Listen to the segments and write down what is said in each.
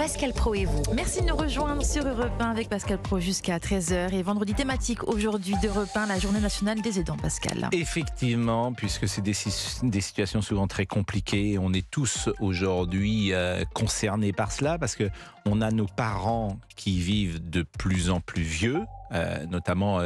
Pascal Praud et vous. Merci de nous rejoindre sur Europe 1 avec Pascal Praud jusqu'à 13h. Et vendredi thématique aujourd'hui d'Europe 1, la journée nationale des aidants, Pascal. Effectivement, puisque c'est des situations souvent très compliquées. On est tous aujourd'hui concernés par cela parce qu'on a nos parents qui vivent de plus en plus vieux, notamment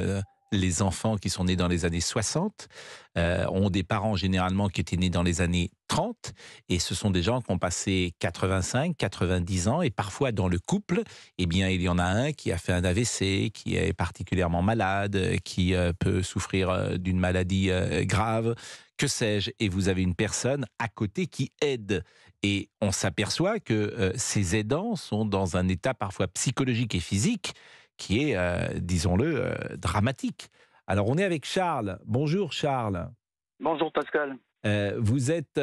les enfants qui sont nés dans les années 60 ont des parents généralement qui étaient nés dans les années 30 et ce sont des gens qui ont passé 85, 90 ans et parfois dans le couple, eh bien, il y en a un qui a fait un AVC, qui est particulièrement malade, qui peut souffrir d'une maladie grave, que sais-je, et vous avez une personne à côté qui aide. Et on s'aperçoit que ces aidants sont dans un état parfois psychologique et physique qui est, disons-le, dramatique. Alors, on est avec Charles. Bonjour Charles. Bonjour Pascal. Vous êtes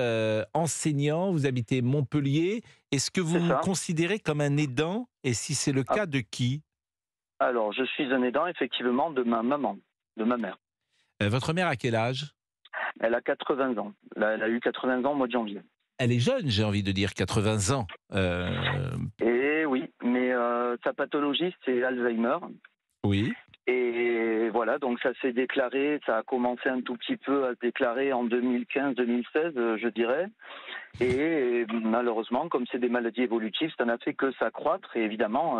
enseignant, vous habitez Montpellier. Est-ce que vous vous considérez comme un aidant? Et si c'est le cas, de qui? Alors, je suis un aidant, effectivement, de ma maman, de ma mère. Votre mère a quel âge? Elle a 80 ans. Elle a eu 80 ans au mois de janvier. Elle est jeune, j'ai envie de dire, 80 ans. Et oui, mais sa pathologie, c'est Alzheimer. Oui. Et voilà, donc ça s'est déclaré, ça a commencé un tout petit peu à se déclarer en 2015-2016, je dirais. Et malheureusement, comme c'est des maladies évolutives, ça n'a fait que s'accroître. Et évidemment,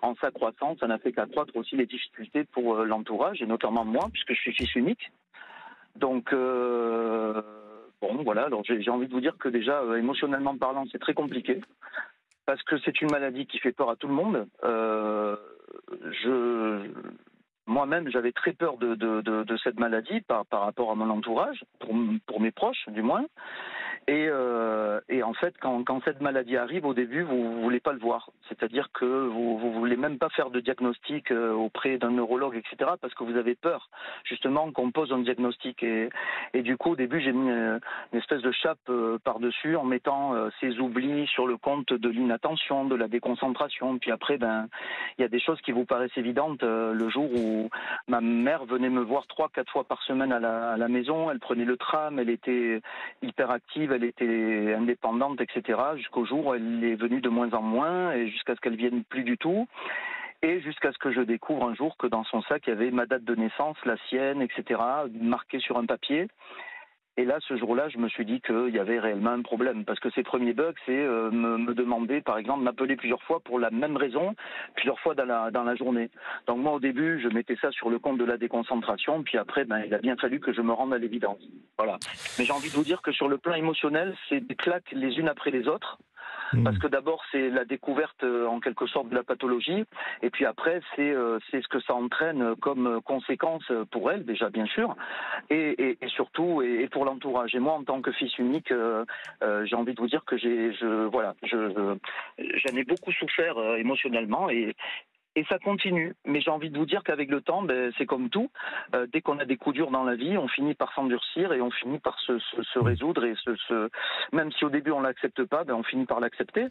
en s'accroissant, ça n'a fait qu'accroître aussi les difficultés pour l'entourage, et notamment moi, puisque je suis fils unique. Donc... Bon, voilà, alors j'ai envie de vous dire que déjà, émotionnellement parlant, c'est très compliqué, parce que c'est une maladie qui fait peur à tout le monde. Moi-même, j'avais très peur de cette maladie par rapport à mon entourage, pour mes proches du moins. Et en fait, quand cette maladie arrive, au début, vous voulez pas le voir. C'est-à-dire que vous voulez même pas faire de diagnostic auprès d'un neurologue, etc., parce que vous avez peur, justement, qu'on pose un diagnostic. Et du coup, au début, j'ai mis une espèce de chape par-dessus en mettant ces oublis sur le compte de l'inattention, de la déconcentration. Puis après, il y a des choses qui vous paraissent évidentes. Le jour où ma mère venait me voir 3-4 fois par semaine à la maison, elle prenait le tram, elle était hyperactive, elle était indépendante, etc. Jusqu'au jour où elle est venue de moins en moins et jusqu'à ce qu'elle vienne plus du tout. Et jusqu'à ce que je découvre un jour que dans son sac, il y avait ma date de naissance, la sienne, etc., marquée sur un papier. Et là, ce jour-là, je me suis dit qu'il y avait réellement un problème. Parce que ses premiers bugs, c'est me demander, par exemple, m'appeler plusieurs fois pour la même raison, plusieurs fois dans la journée. Donc moi, au début, je mettais ça sur le compte de la déconcentration. Puis après, il a bien fallu que je me rende à l'évidence. Voilà. Mais j'ai envie de vous dire que sur le plan émotionnel, c'est des claques les unes après les autres. Parce que d'abord, c'est la découverte en quelque sorte de la pathologie, et puis après, c'est ce que ça entraîne comme conséquence pour elle, déjà bien sûr, et surtout et pour l'entourage. Et moi, en tant que fils unique, j'ai envie de vous dire que j'en ai beaucoup souffert émotionnellement, et ça continue. Mais j'ai envie de vous dire qu'avec le temps, c'est comme tout. Dès qu'on a des coups durs dans la vie, on finit par s'endurcir et on finit par se résoudre. Et même si au début on l'accepte pas, on finit par l'accepter.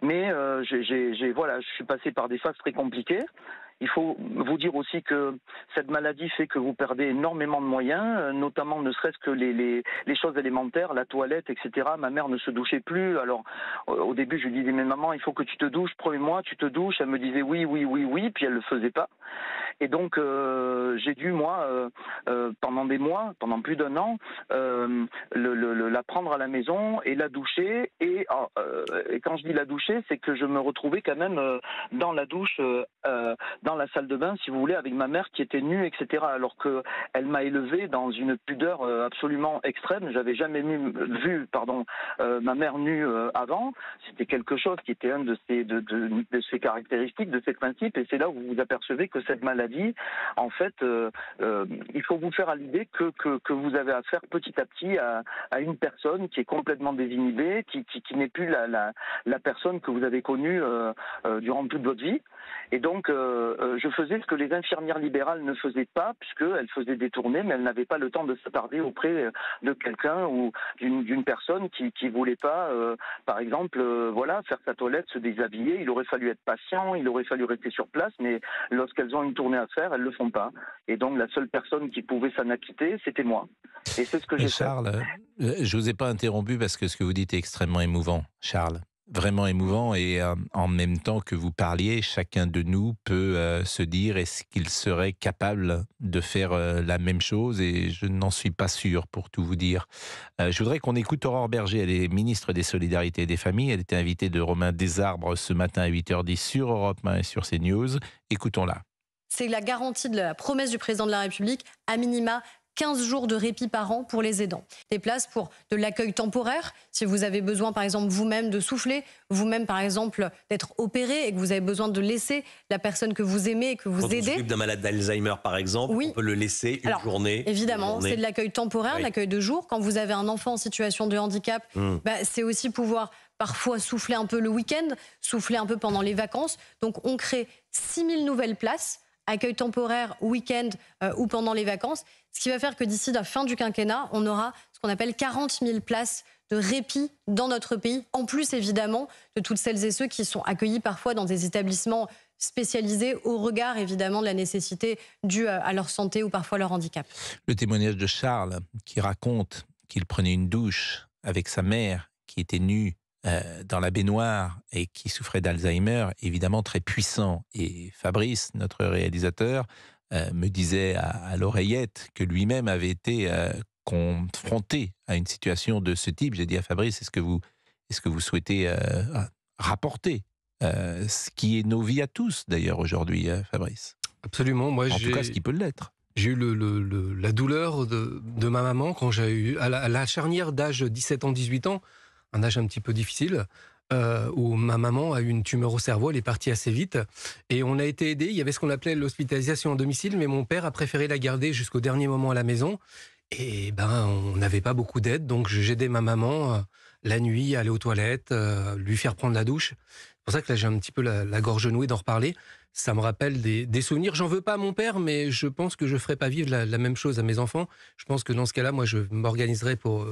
Mais je suis passé par des phases très compliquées. Il faut vous dire aussi que cette maladie fait que vous perdez énormément de moyens, notamment ne serait-ce que les choses élémentaires, la toilette, etc. Ma mère ne se douchait plus. Alors, au début, je lui disais, mais maman, il faut que tu te douches, promets-moi, tu te douches. Elle me disait oui, oui, oui, oui, puis elle le faisait pas. Et donc, j'ai dû, moi, pendant des mois, pendant plus d'1 an, la prendre à la maison et la doucher. Et quand je dis la doucher, c'est que je me retrouvais quand même dans la douche, dans la salle de bain, si vous voulez, avec ma mère qui était nue, etc. Alors qu'elle m'a élevé dans une pudeur absolument extrême. J'avais jamais vu ma mère nue avant. C'était quelque chose qui était un de ses caractéristiques, de ses principes. Et c'est là où vous vous apercevez que cette maladie, en fait, il faut vous faire à l'idée que vous avez affaire petit à petit à une personne qui est complètement désinhibée, qui n'est plus la personne que vous avez connue durant toute votre vie. Et donc, je faisais ce que les infirmières libérales ne faisaient pas, puisqu'elles faisaient des tournées, mais elles n'avaient pas le temps de s'attarder auprès de quelqu'un ou d'une personne qui voulait pas, par exemple, faire sa toilette, se déshabiller. Il aurait fallu être patient, il aurait fallu rester sur place, mais lorsqu'elles ont une tournée à faire, elles le font pas. Et donc, la seule personne qui pouvait s'en acquitter, c'était moi. Et c'est ce que j'ai fait. Charles, je vous ai pas interrompu parce que ce que vous dites est extrêmement émouvant, Charles. vraiment émouvant et en même temps que vous parliez, chacun de nous peut se dire est-ce qu'il serait capable de faire la même chose et je n'en suis pas sûr pour tout vous dire. Je voudrais qu'on écoute Aurore Berger, elle est ministre des Solidarités et des Familles, elle était invitée de Romain Desarbres ce matin à 8h10 sur Europe 1 et sur CNews. Écoutons-la. C'est la garantie de la promesse du président de la République, à minima 15 jours de répit par an pour les aidants. Des places pour de l'accueil temporaire, si vous avez besoin par exemple vous-même de souffler, vous-même par exemple d'être opéré et que vous avez besoin de laisser la personne que vous aimez et que vous aidez. Quand on s'occupe d'un malade d'Alzheimer par exemple, on peut le laisser une journée. Évidemment, c'est de l'accueil temporaire, de l'accueil de jour. Quand vous avez un enfant en situation de handicap, c'est aussi pouvoir parfois souffler un peu le week-end, souffler un peu pendant les vacances. Donc on crée 6000 nouvelles places, accueil temporaire, week-end ou pendant les vacances, ce qui va faire que d'ici la fin du quinquennat, on aura ce qu'on appelle 40 000 places de répit dans notre pays, en plus évidemment de toutes celles et ceux qui sont accueillis parfois dans des établissements spécialisés au regard évidemment de la nécessité due à leur santé ou parfois leur handicap. Le témoignage de Charles qui raconte qu'il prenait une douche avec sa mère qui était nue dans la baignoire et qui souffrait d'Alzheimer, évidemment très puissant. Et Fabrice, notre réalisateur, me disait à l'oreillette que lui-même avait été confronté à une situation de ce type. J'ai dit à Fabrice, est-ce que vous souhaitez rapporter ce qui est nos vies à tous d'ailleurs aujourd'hui, Fabrice? Absolument. Moi, en tout cas, ce qui peut l'être. J'ai eu la douleur de ma maman quand j'ai eu, à la charnière d'âge 17 ans, 18 ans, un âge un petit peu difficile, où ma maman a eu une tumeur au cerveau, elle est partie assez vite, et on a été aidés. Il y avait ce qu'on appelait l'hospitalisation en domicile, mais mon père a préféré la garder jusqu'au dernier moment à la maison, et on n'avait pas beaucoup d'aide, donc j'aidais ma maman la nuit à aller aux toilettes, lui faire prendre la douche. C'est pour ça que là j'ai un petit peu la gorge nouée d'en reparler. Ça me rappelle des souvenirs. J'en veux pas à mon père, mais je pense que je ferai pas vivre la même chose à mes enfants. Je pense que dans ce cas-là, moi je m'organiserai pour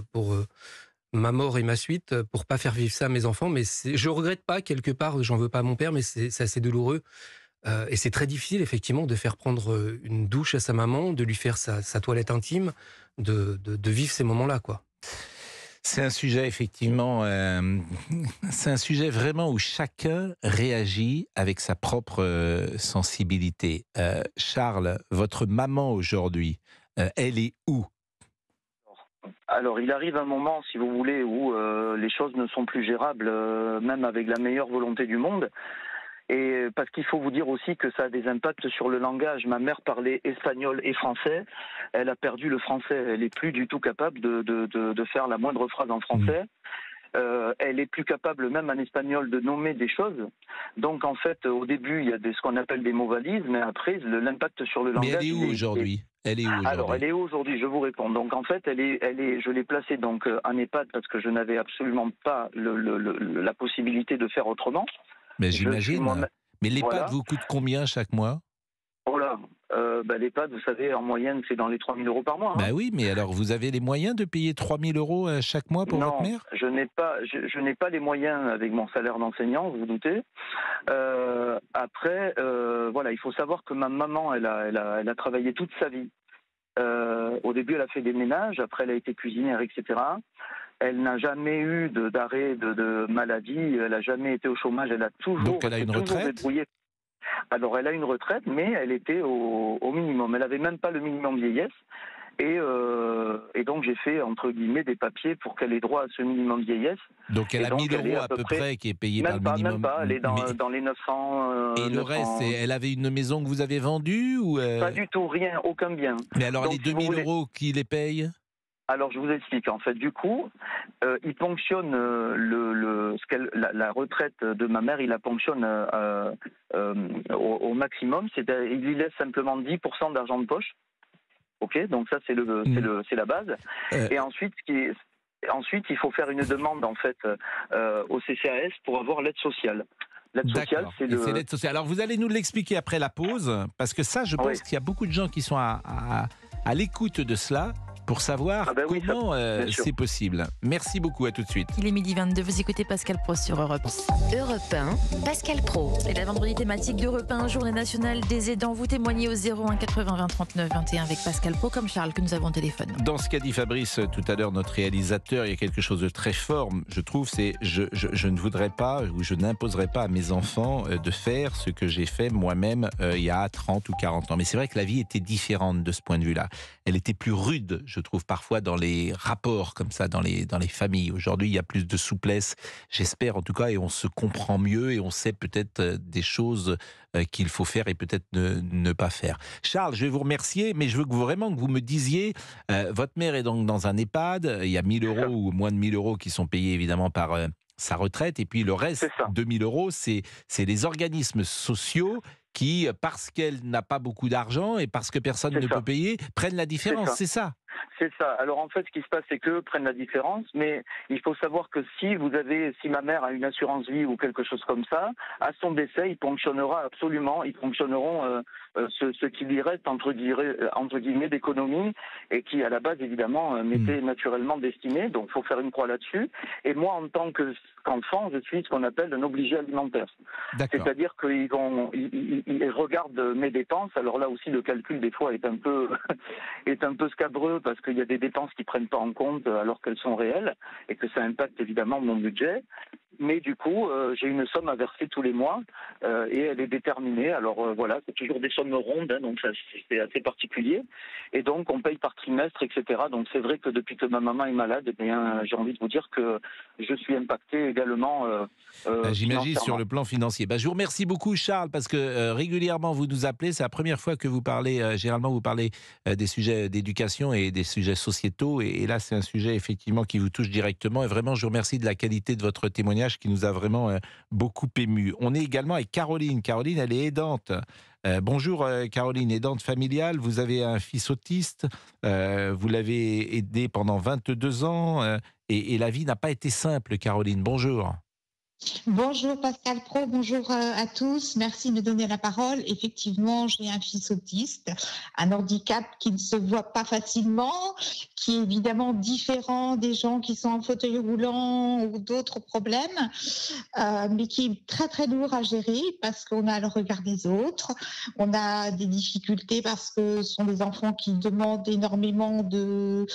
ma mort et ma suite pour pas faire vivre ça à mes enfants. Mais je regrette pas quelque part, j'en veux pas à mon père, mais c'est assez douloureux. Et c'est très difficile effectivement de faire prendre une douche à sa maman, de lui faire sa toilette intime, de vivre ces moments-là, quoi. C'est un sujet effectivement, c'est un sujet vraiment où chacun réagit avec sa propre sensibilité. Charles, votre maman aujourd'hui, elle est où ? Alors, il arrive un moment, si vous voulez, où les choses ne sont plus gérables, même avec la meilleure volonté du monde. Et parce qu'il faut vous dire aussi que ça a des impacts sur le langage. Ma mère parlait espagnol et français. Elle a perdu le français. Elle n'est plus du tout capable de faire la moindre phrase en français. Elle est plus capable, même en espagnol, de nommer des choses. Donc, en fait, au début, il y a ce qu'on appelle des mots valises, mais après, l'impact sur le langage... Mais elle est où aujourd'hui ? Alors, elle est où aujourd'hui ? Je vous réponds. Donc, en fait, je l'ai placée donc en EHPAD parce que je n'avais absolument pas la possibilité de faire autrement. Mais j'imagine. Mais l'EHPAD vous coûte combien chaque mois ? Oh là, l'EHPAD, vous savez, en moyenne, c'est dans les 3 000 € par mois. Bah oui, mais alors vous avez les moyens de payer 3 000 € chaque mois pour votre mère ? Non, je n'ai pas les moyens avec mon salaire d'enseignant, vous vous doutez. Après, il faut savoir que ma maman, elle a travaillé toute sa vie. Au début, elle a fait des ménages, après elle a été cuisinière, etc. Elle n'a jamais eu d'arrêt de maladie, elle n'a jamais été au chômage, elle a toujours... Donc elle a une retraite ? débrouillé. Alors elle a une retraite, mais elle était au minimum. Elle n'avait même pas le minimum vieillesse. Et donc j'ai fait, entre guillemets, des papiers pour qu'elle ait droit à ce minimum vieillesse. Donc elle a 1 000 € à peu près qui est payé par le minimum. Même pas, elle est dans les 900... et le reste, elle avait une maison que vous avez vendue ou Pas du tout, rien, aucun bien. Mais alors donc, les 2 000 € qui les payent ? Alors je vous explique. En fait, du coup, il ponctionne la retraite de ma mère, il la ponctionne au maximum. Il lui laisse simplement 10% d'argent de poche. Ok, donc ça c'est la base. Et ensuite, il faut faire une demande en fait au CCAS pour avoir l'aide sociale. L'aide sociale, c'est l'aide sociale. Alors vous allez nous l'expliquer après la pause, parce que ça, je pense qu'il y a beaucoup de gens qui sont à l'écoute de cela. pour savoir comment c'est possible. Merci beaucoup, à tout de suite. Il est 12h22, vous écoutez Pascal Pro sur Europe 1. Europe 1, Pascal Pro. Et la vendredi thématique d'Europe 1, journée nationale des aidants. Vous témoignez au 01 80 20 39 21 avec Pascal Pro, comme Charles que nous avons au téléphone. Dans ce qu'a dit Fabrice tout à l'heure, notre réalisateur, il y a quelque chose de très fort, je trouve, c'est je ne voudrais pas ou je n'imposerai pas à mes enfants de faire ce que j'ai fait moi-même il y a 30 ou 40 ans. Mais c'est vrai que la vie était différente de ce point de vue-là. Elle était plus rude, je trouve, parfois dans les rapports comme ça, dans les familles. Aujourd'hui, il y a plus de souplesse, j'espère en tout cas, et on se comprend mieux et on sait peut-être des choses qu'il faut faire et peut-être ne pas faire. Charles, je vais vous remercier, mais je veux vraiment que vous me disiez, votre mère est donc dans un EHPAD, il y a 1 000 € ou moins de 1 000 € qui sont payés évidemment par sa retraite, et puis le reste, 2 000 €, c'est les organismes sociaux qui, parce qu'elle n'a pas beaucoup d'argent et parce que personne ne peut payer, prennent la différence, c'est ça? C'est ça. Alors en fait, ce qui se passe, c'est qu'eux prennent la différence, mais il faut savoir que si ma mère a une assurance vie ou quelque chose comme ça, à son décès, ils fonctionneront ce qui lui reste entre guillemets d'économie et qui à la base évidemment m'était naturellement destiné. Donc il faut faire une croix là-dessus. Et moi, en tant qu'enfant, je suis ce qu'on appelle un obligé alimentaire. C'est-à-dire qu'ils regardent mes dépenses. Alors là aussi, le calcul des fois est un peu scabreux parce qu'il y a des dépenses qui prennent pas en compte alors qu'elles sont réelles et que ça impacte évidemment mon budget. Mais du coup, j'ai une somme à verser tous les mois et elle est déterminée. Alors voilà, c'est toujours des sommes rondes, hein, donc ça, c'est assez particulier. Et donc, on paye par trimestre, etc. Donc c'est vrai que depuis que ma maman est malade, eh bien, j'ai envie de vous dire que je suis impacté également. J'imagine sur le plan financier. Je vous remercie beaucoup, Charles, parce que régulièrement vous nous appelez. C'est la première fois que vous parlez. Généralement, vous parlez des sujets d'éducation et des sujets sociétaux. Et là, c'est un sujet effectivement qui vous touche directement. Et vraiment, je vous remercie de la qualité de votre témoignage qui nous a vraiment beaucoup ému. On est également avec Caroline. Caroline, elle est aidante. Bonjour Caroline, aidante familiale. Vous avez un fils autiste. Vous l'avez aidé pendant 22 ans. Et la vie n'a pas été simple, Caroline. Bonjour. Bonjour Pascal Pro, bonjour à tous. Merci de me donner la parole. Effectivement, j'ai un fils autiste, un handicap qui ne se voit pas facilement, qui est évidemment différent des gens qui sont en fauteuil roulant ou d'autres problèmes, mais qui est très très lourd à gérer parce qu'on a le regard des autres, on a des difficultés parce que ce sont des enfants qui demandent énormément de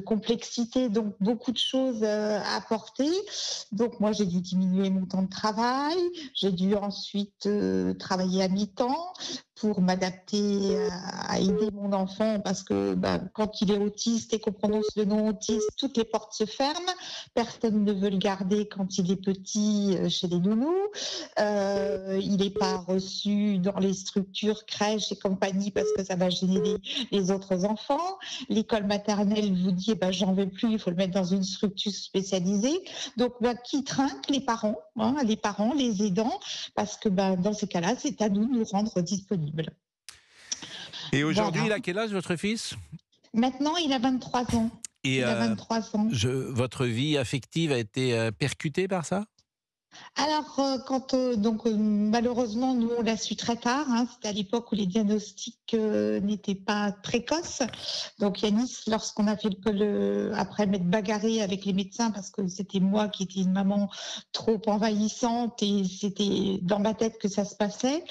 complexité, donc beaucoup de choses à apporter. Donc moi, j'ai dû diminuer mon temps de travail, j'ai dû ensuite travailler à mi-temps pour m'adapter à aider mon enfant parce que quand il est autiste et qu'on prononce le nom autiste, toutes les portes se ferment, personne ne veut le garder quand il est petit chez les nounous, il n'est pas reçu dans les structures crèches et compagnie parce que ça va gêner les autres enfants, l'école maternelle vous dit j'en veux plus, il faut le mettre dans une structure spécialisée, donc qui trinque les parents, les aidants, parce que dans ces cas-là, c'est à nous de nous rendre disponibles. Et aujourd'hui, il a quel âge votre fils ? Maintenant, il a 23 ans. Et 23 ans. Votre vie affective a été percutée par ça ? Alors, malheureusement, nous, on l'a su très tard. C'était à l'époque où les diagnostics n'étaient pas précoces. Donc, Yanis, lorsqu'on a fait après m'être bagarrée avec les médecins, parce que c'était moi qui étais une maman trop envahissante et c'était dans ma tête que ça se passait,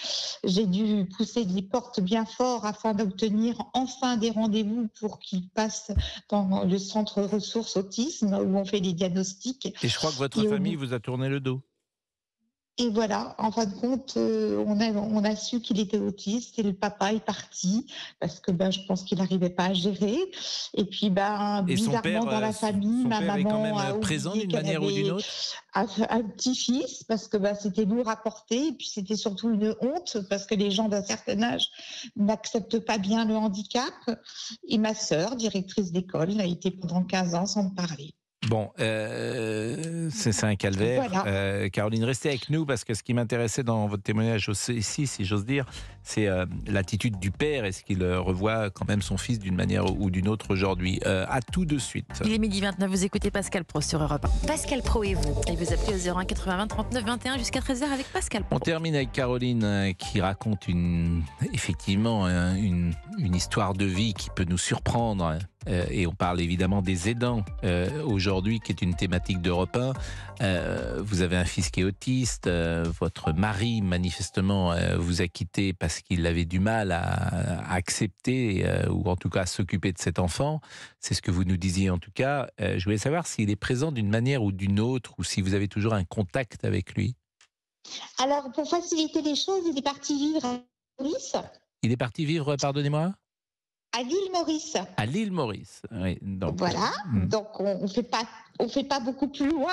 j'ai dû pousser des portes bien fort afin d'obtenir enfin des rendez-vous pour qu'il passe dans le centre ressources autisme où on fait les diagnostics. Et je crois que votre famille vous a tourné le dos. Et voilà, en fin de compte, on a su qu'il était autiste et le papa est parti parce que je pense qu'il n'arrivait pas à gérer. Et puis bizarrement dans la famille, ma maman a présent d'une manière ou d'une autre. Un petit-fils parce que c'était lourd à porter et puis c'était surtout une honte parce que les gens d'un certain âge n'acceptent pas bien le handicap. Et ma sœur, directrice d'école, a été pendant 15 ans sans me parler. Bon, c'est un calvaire. Voilà. Caroline, restez avec nous parce que ce qui m'intéressait dans votre témoignage aussi, si j'ose dire, c'est l'attitude du père. Est-ce qu'il revoit quand même son fils d'une manière ou d'une autre aujourd'hui ? À tout de suite. Il est 12h29, vous écoutez Pascal Pro sur Europe 1. Pascal Pro et vous. Et vous appelez au 01 80 20 39 21 jusqu'à 13h avec Pascal Pro. On termine avec Caroline qui raconte effectivement une histoire de vie qui peut nous surprendre. et on parle évidemment des aidants aujourd'hui, qui est une thématique d'Europe 1. Vous avez un fils qui est autiste, votre mari manifestement vous a quitté parce qu'il avait du mal à accepter ou en tout cas à s'occuper de cet enfant. C'est ce que vous nous disiez en tout cas. Je voulais savoir s'il est présent d'une manière ou d'une autre, ou si vous avez toujours un contact avec lui. Alors, pour faciliter les choses, il est parti vivre à Maurice. Il est parti vivre, pardonnez-moi? À l'île Maurice. À l'île Maurice, oui. Donc, voilà, donc on fait pas beaucoup plus loin.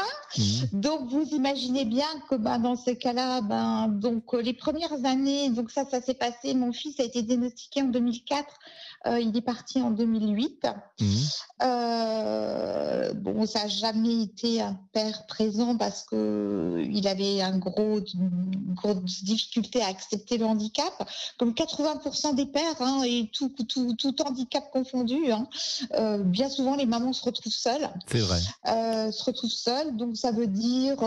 Donc vous imaginez bien que dans ce cas-là, donc les premières années, donc ça s'est passé. Mon fils a été diagnostiqué en 2004. Il est parti en 2008. Bon, ça n'a jamais été un père présent parce que il avait une grosse difficulté à accepter le handicap, comme 80% des pères, et tout handicap confondu. Bien souvent, les mamans se retrouvent seules. C'est vrai. Se retrouvent seules, donc ça veut dire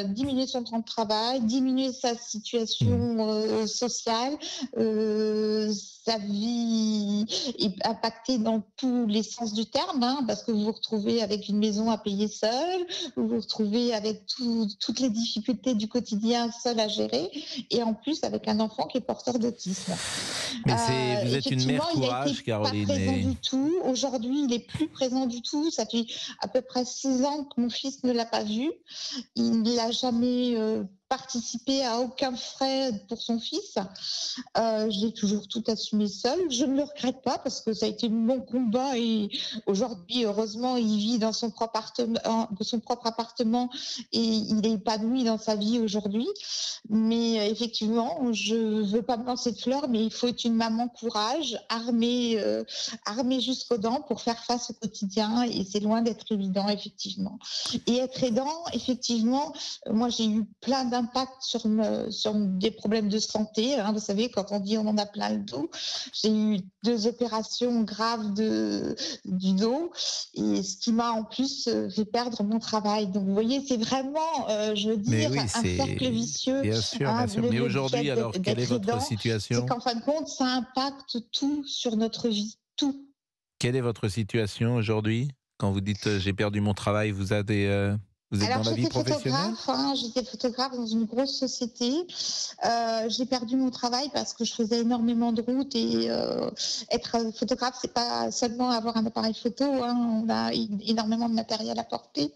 diminuer son temps de travail, diminuer sa situation sociale, sa vie est impactée dans tous les sens du terme, parce que vous vous retrouvez avec une maison à payer seul, vous vous retrouvez avec toutes les difficultés du quotidien seul à gérer, et en plus avec un enfant qui est porteur d'autisme. Mais vous êtes une mère courage, Caroline. Il n'est pas présent du tout. Aujourd'hui, il n'est plus présent du tout. Ça fait à peu près 6 ans que mon fils ne l'a pas vu. Il n'a jamais participé à aucun frais pour son fils. J'ai toujours tout assumé seul. Je ne le regrette pas parce que ça a été mon combat, et aujourd'hui, heureusement, il vit dans son propre appartement et il est épanoui dans sa vie aujourd'hui. Mais effectivement, je ne veux pas me lancer de fleurs, mais il faut être une maman courage, armée jusqu'aux dents pour faire face au quotidien, et c'est loin d'être évident, effectivement. Et être aidant, effectivement, moi j'ai eu plein d'impact sur des problèmes de santé. Vous savez, quand on dit on en a plein le dos, j'ai eu 2 opérations graves du dos, et ce qui m'a en plus fait perdre mon travail. Donc vous voyez, c'est vraiment, je veux dire, un cercle vicieux. Bien sûr, bien sûr. Mais aujourd'hui, alors, quelle est votre situation? C'est qu'en fin de compte, ça impacte tout sur notre vie, tout. Quelle est votre situation aujourd'hui? Quand vous dites j'ai perdu mon travail, vous avez... Vous êtes dans la vie professionnelle? J'étais photographe dans une grosse société. J'ai perdu mon travail parce que je faisais énormément de routes, et être photographe, c'est pas seulement avoir un appareil photo. On a énormément de matériel à porter.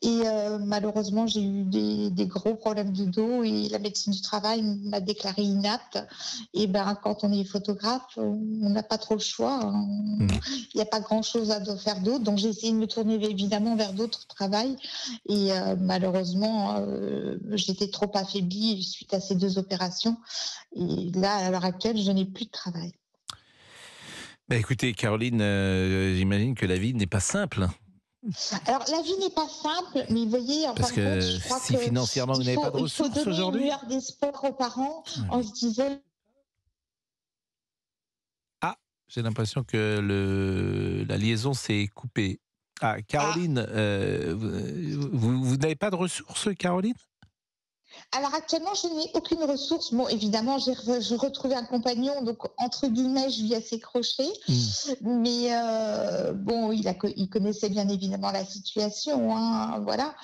Et malheureusement, j'ai eu des gros problèmes de dos, et la médecine du travail m'a déclaré inapte. Et quand on est photographe, on n'a pas trop le choix. Il n'y a pas grand-chose à faire d'autre. Donc j'ai essayé de me tourner évidemment vers d'autres travails. Et malheureusement, j'étais trop affaiblie suite à ces 2 opérations. Et là, à l'heure actuelle, je n'ai plus de travail. Écoutez, Caroline, j'imagine que la vie n'est pas simple. Alors, la vie n'est pas simple, mais vous voyez, parce que je crois si financièrement vous n'avez pas de ressources aujourd'hui, il faut donner une lueur d'espoir aux parents en se disant... Ah, j'ai l'impression que la liaison s'est coupée. Ah, Caroline, vous n'avez pas de ressources, Caroline? Alors actuellement, je n'ai aucune ressource. Bon, évidemment, j'ai retrouvé un compagnon, donc entre guillemets, je vis à ses crochets. Mais bon, il connaissait bien évidemment la situation, voilà.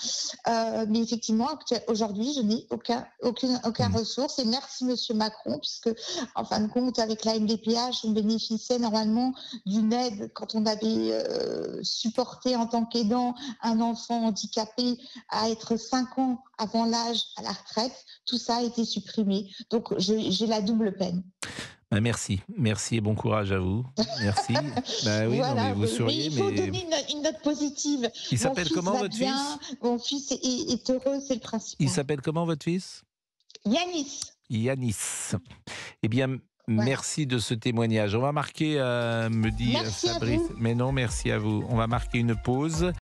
Mais effectivement, aujourd'hui, je n'ai aucune ressource. Et merci Monsieur Macron, puisque en fin de compte, avec la MDPH, on bénéficiait normalement d'une aide quand on avait supporté en tant qu'aidant un enfant handicapé à être 5 ans avant l'âge à la retraite. Tout ça a été supprimé. Donc, j'ai la double peine. Merci et bon courage à vous. Merci. Oui, voilà, non, mais vous souriez. Il faut donner une note positive. Il s'appelle comment votre fils? Mon fils est heureux, c'est le principal. Il s'appelle comment votre fils? Yanis. Yanis. Eh bien, merci de ce témoignage. On va marquer, me dit Fabrice. Mais non, merci à vous. On va marquer une pause.